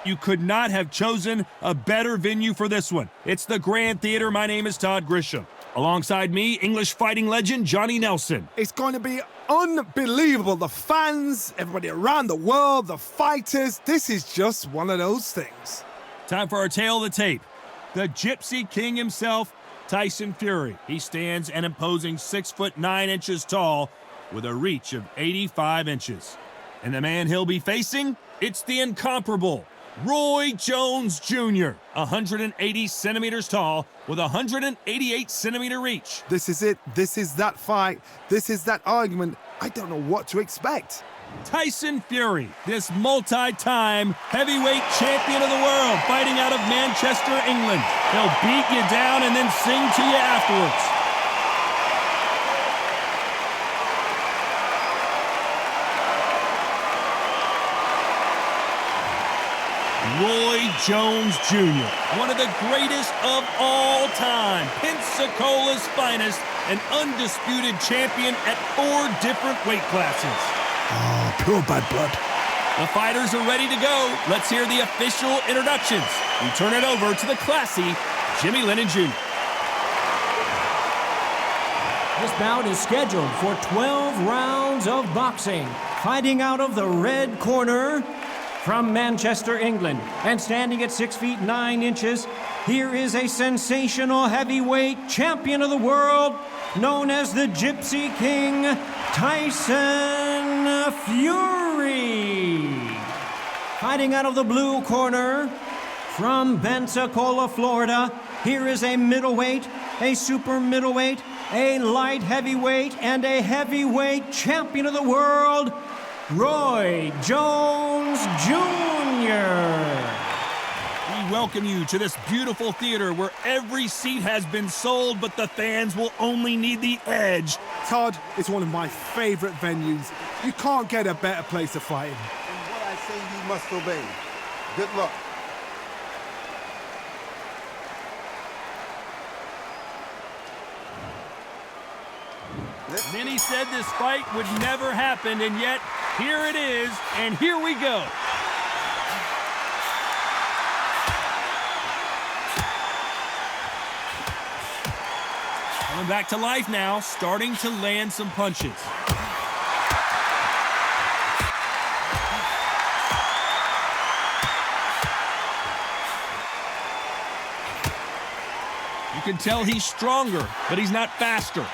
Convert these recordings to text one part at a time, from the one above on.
you could not have chosen a better venue for this one. It's the Grand Theater. My name is Todd Grisham. Alongside me, English fighting legend Johnny Nelson. It's going to be unbelievable. The fans, everybody around the world, the fighters. This is just one of those things. Time for our tale of the tape. The Gypsy King himself, Tyson Fury. He stands an imposing 6'9" tall with a reach of 85 inches. And the man he'll be facing, it's the incomparable Roy Jones Jr., 180 centimeters tall with 188 centimeter reach. This is it. This is that fight. This is that argument. I don't know what to expect. Tyson Fury, this multi-time heavyweight champion of the world, fighting out of Manchester, England. He'll beat you down and then sing to you afterwards. Roy Jones Jr., one of the greatest of all time, Pensacola's finest, an undisputed champion at 4 different weight classes. Oh, pure bad blood. The fighters are ready to go. Let's hear the official introductions. We turn it over to the classy Jimmy Lennon Jr. This bout is scheduled for 12 rounds of boxing. Fighting out of the red corner, from Manchester, England, and standing at 6'9", here is a sensational heavyweight champion of the world, known as the Gypsy King, Tyson Fury. Fighting out of the blue corner, from Pensacola, Florida, here is a middleweight, a super middleweight, a light heavyweight, and a heavyweight champion of the world, Roy Jones Jr. We welcome you to this beautiful theater where every seat has been sold, but the fans will only need the edge. Todd, it's one of my favorite venues. You can't get a better place to fight in. And what I say you must obey. Good luck. Many said this fight would never happen, and yet here it is, and here we go. Coming back to life now, starting to land some punches. You can tell he's stronger, but he's not faster.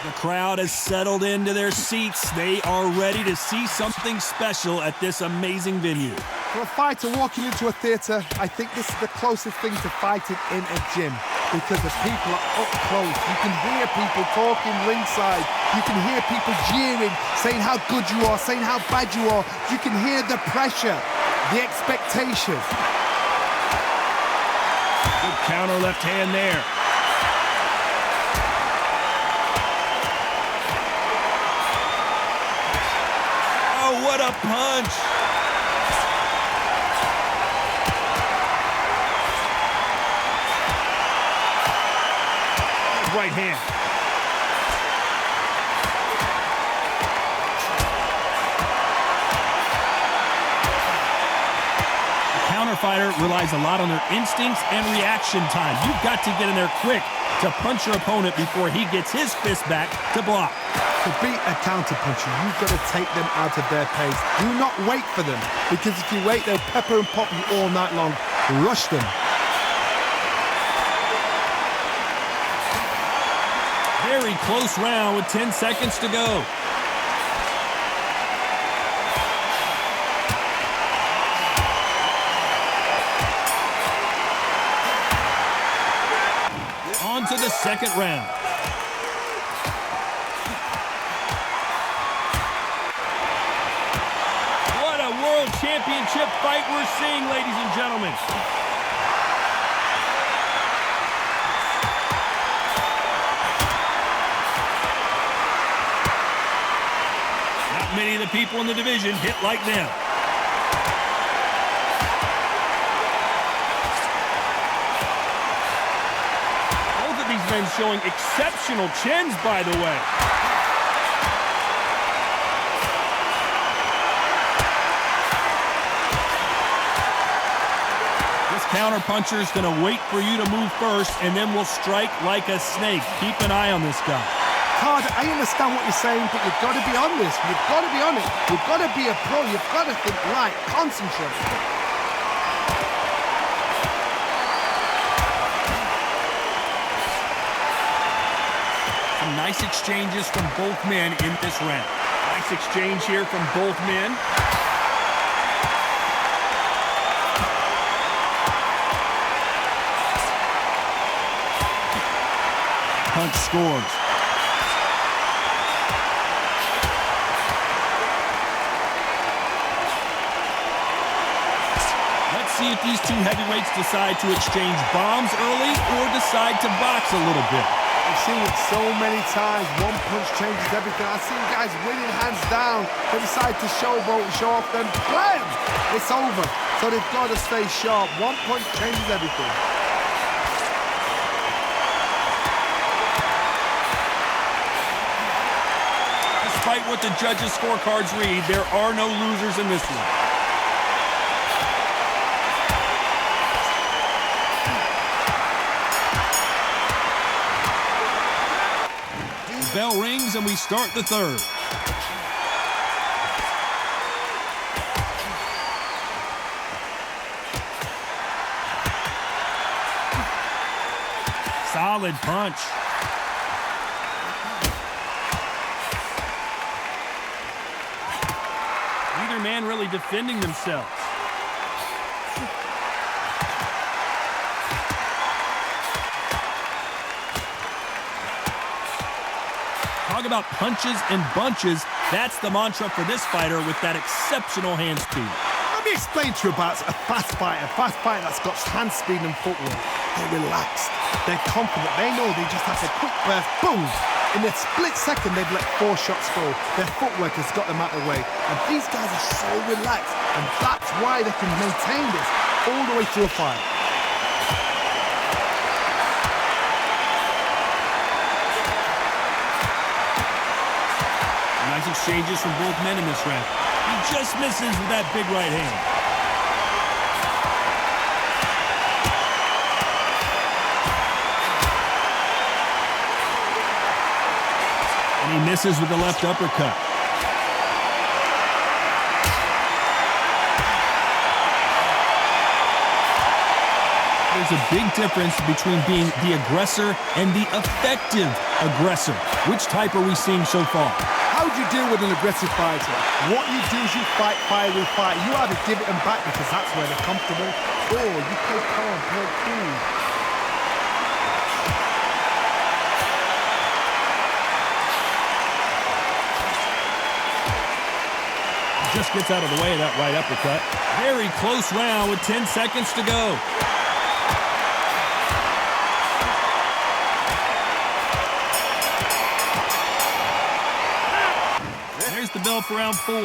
The crowd has settled into their seats. They are ready to see something special at this amazing venue. For a fighter walking into a theater, I think this is the closest thing to fighting in a gym because the people are up close. You can hear people talking ringside. You can hear people jeering, saying how good you are, saying how bad you are. You can hear the pressure, the expectation. Good counter left hand there. Oh, what a punch! Right hand. The counter fighter relies a lot on their instincts and reaction time. You've got to get in there quick to punch your opponent before he gets his fist back to block. To beat a counter-puncher, you've got to take them out of their pace. Do not wait for them, because if you wait, they'll pepper and pop you all night long. Rush them. Very close round with 10 seconds to go. On to the second round. What a world championship fight we're seeing, ladies and gentlemen. Many of the people in the division hit like them. Both of these men showing exceptional chins, by the way. counterpuncher is going to wait for you to move first and then will strike like a snake. Keep an eye on this guy. Carter, I understand what you're saying, but you've got to be on this. You've got to be on it. You've got to be a pro. You've got to think right. Concentrate. Some nice exchanges from both men in this round. Nice exchange here from both men. Punch scores. Let's see if these two heavyweights decide to exchange bombs early or decide to box a little bit. I've seen it so many times. One punch changes everything. I've seen guys winning hands down. They decide to showboat and show off, then blam! It's over. So they've got to stay sharp. One punch changes everything. Despite what the judges' scorecards read, there are no losers in this one. Bell rings and we start the third. Solid punch. Neither man really defending themselves. Talk about punches and bunches. That's the mantra for this fighter with that exceptional hand speed. Let me explain to you about a fast fighter that's got hand speed and footwork. They're relaxed. They're confident. They know they just have a quick burst. Boom! In a split second, they've let 4 shots go. Their footwork has got them out of the way. And these guys are so relaxed. And that's why they can maintain this all the way through a fight. Nice exchanges from both men in this round. He just misses with that big right hand. And he misses with the left uppercut. There's a big difference between being the aggressor and the effective aggressor. Which type are we seeing so far? How do you deal with an aggressive fighter? What you do is you fight fire with fire. You either give it them back because that's where they're comfortable, or you play calm, play cool. Just gets out of the way of that right uppercut. Very close round with 10 seconds to go. There's the bell for round 4.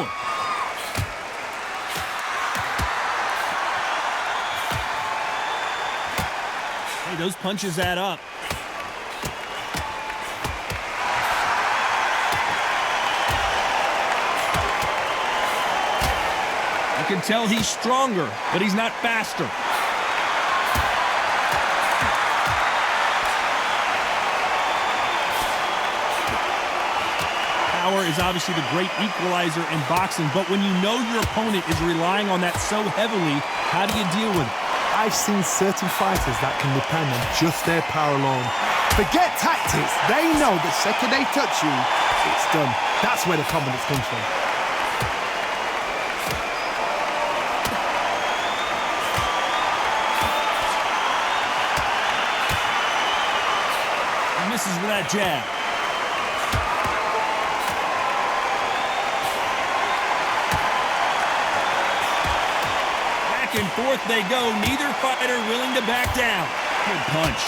Hey, those punches add up. You can tell he's stronger, but he's not faster. Power is obviously the great equalizer in boxing, but when you know your opponent is relying on that so heavily, how do you deal with it? I've seen certain fighters that can depend on just their power alone. Forget tactics. They know the second they touch you, it's done. That's where the confidence comes from. Misses with that jab. Back and forth they go. Neither fighter willing to back down. Good punch.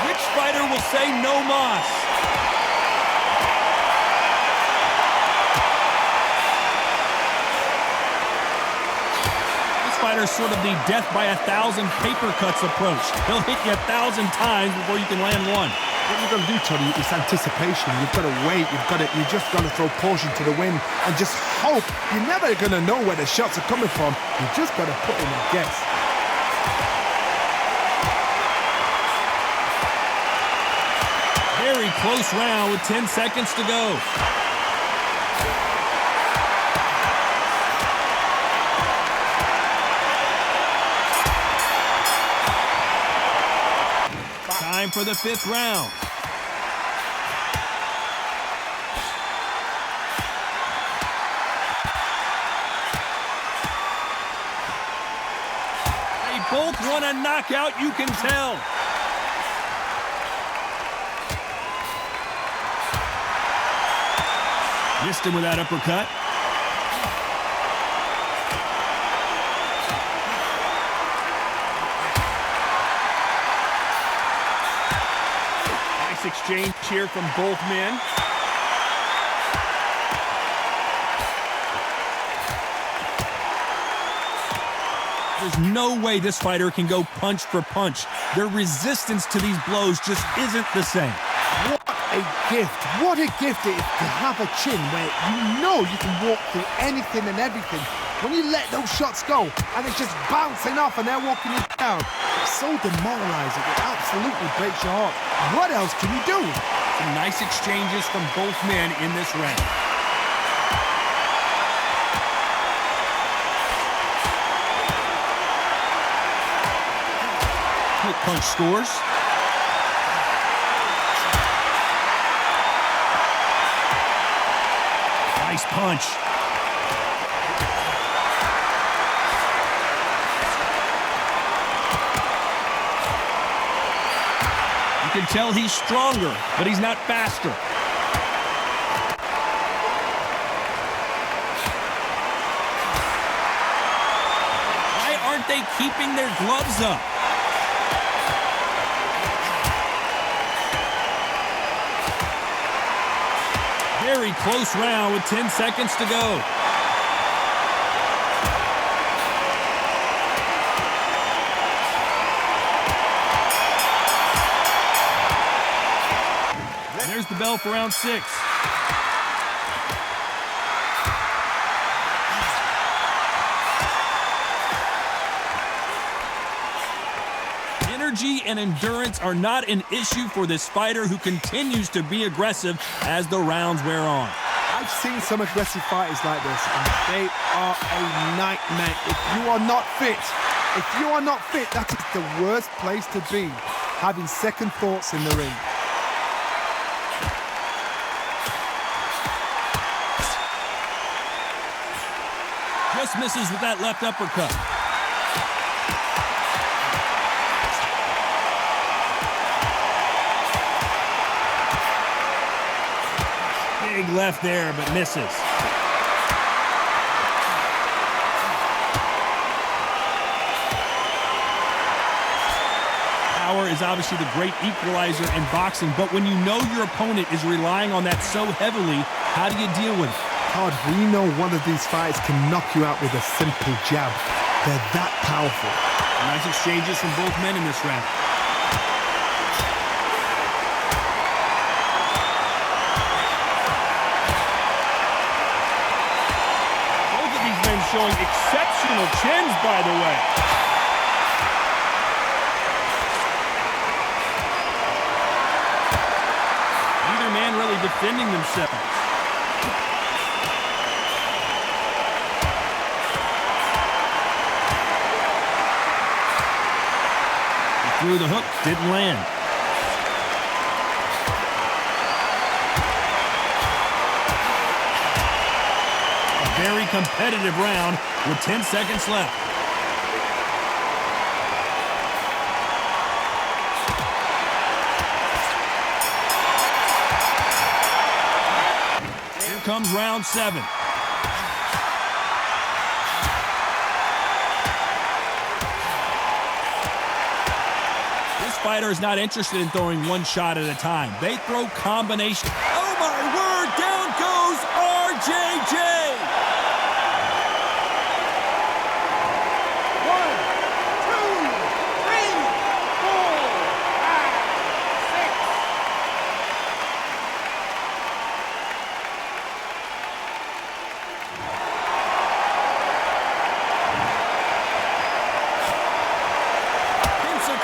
Which fighter will say no mas? Fighter sort of the death by 1,000 paper cuts approach. He'll hit you 1,000 times before you can land one. What you've got to do, Tony, is anticipation. You've got to wait. You just got to throw caution to the wind and just hope. You're never going to know where the shots are coming from. You just got to put in a guess. Very close round with 10 seconds to go. Time for the 5th round. They both want a knockout, you can tell. Missed him with that uppercut. Nice exchange here from both men. There's no way this fighter can go punch for punch. Their resistance to these blows just isn't the same. What a gift. What a gift it is to have a chin where you know you can walk through anything and everything. When you let those shots go and it's just bouncing off and they're walking you down, it's so demoralizing. It absolutely breaks your heart. What else can you do? Some nice exchanges from both men in this round. Quick punch scores. Nice punch. You can tell he's stronger, but he's not faster. Why aren't they keeping their gloves up? Very close round with 10 seconds to go. There's the bell for round 6. Energy and endurance are not an issue for this fighter who continues to be aggressive as the rounds wear on. I've seen some aggressive fighters like this, and they are a nightmare. If you are not fit, that is the worst place to be, having second thoughts in the ring. Just misses with that left uppercut. Big left there, but misses. Power is obviously the great equalizer in boxing, but when you know your opponent is relying on that so heavily, how do you deal with it? Todd, we know one of these fighters can knock you out with a simple jab. They're that powerful. Nice exchanges from both men in this round. Showing exceptional chins, by the way. Neither man really defending themselves. He threw the hook, didn't land. Very competitive round with 10 seconds left. Here comes round 7. This fighter is not interested in throwing one shot at a time. They throw combinations. Oh my word, down goes RJJ!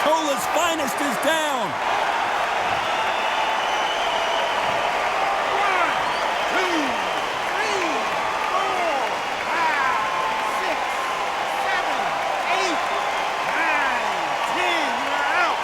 Cola's finest is down. 1, 2, 3, 4, 5, 6, 7, 8, 9, 10. You're out.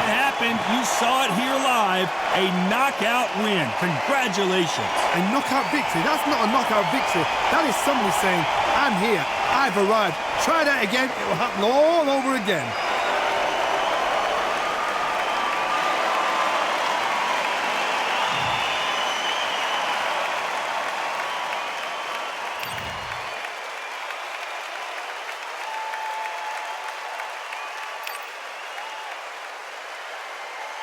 It happened. You saw it here live. A knockout win. Congratulations. A knockout victory? That's not a knockout victory. That is somebody saying, I'm here, I've arrived. Try that again, it will happen all over again.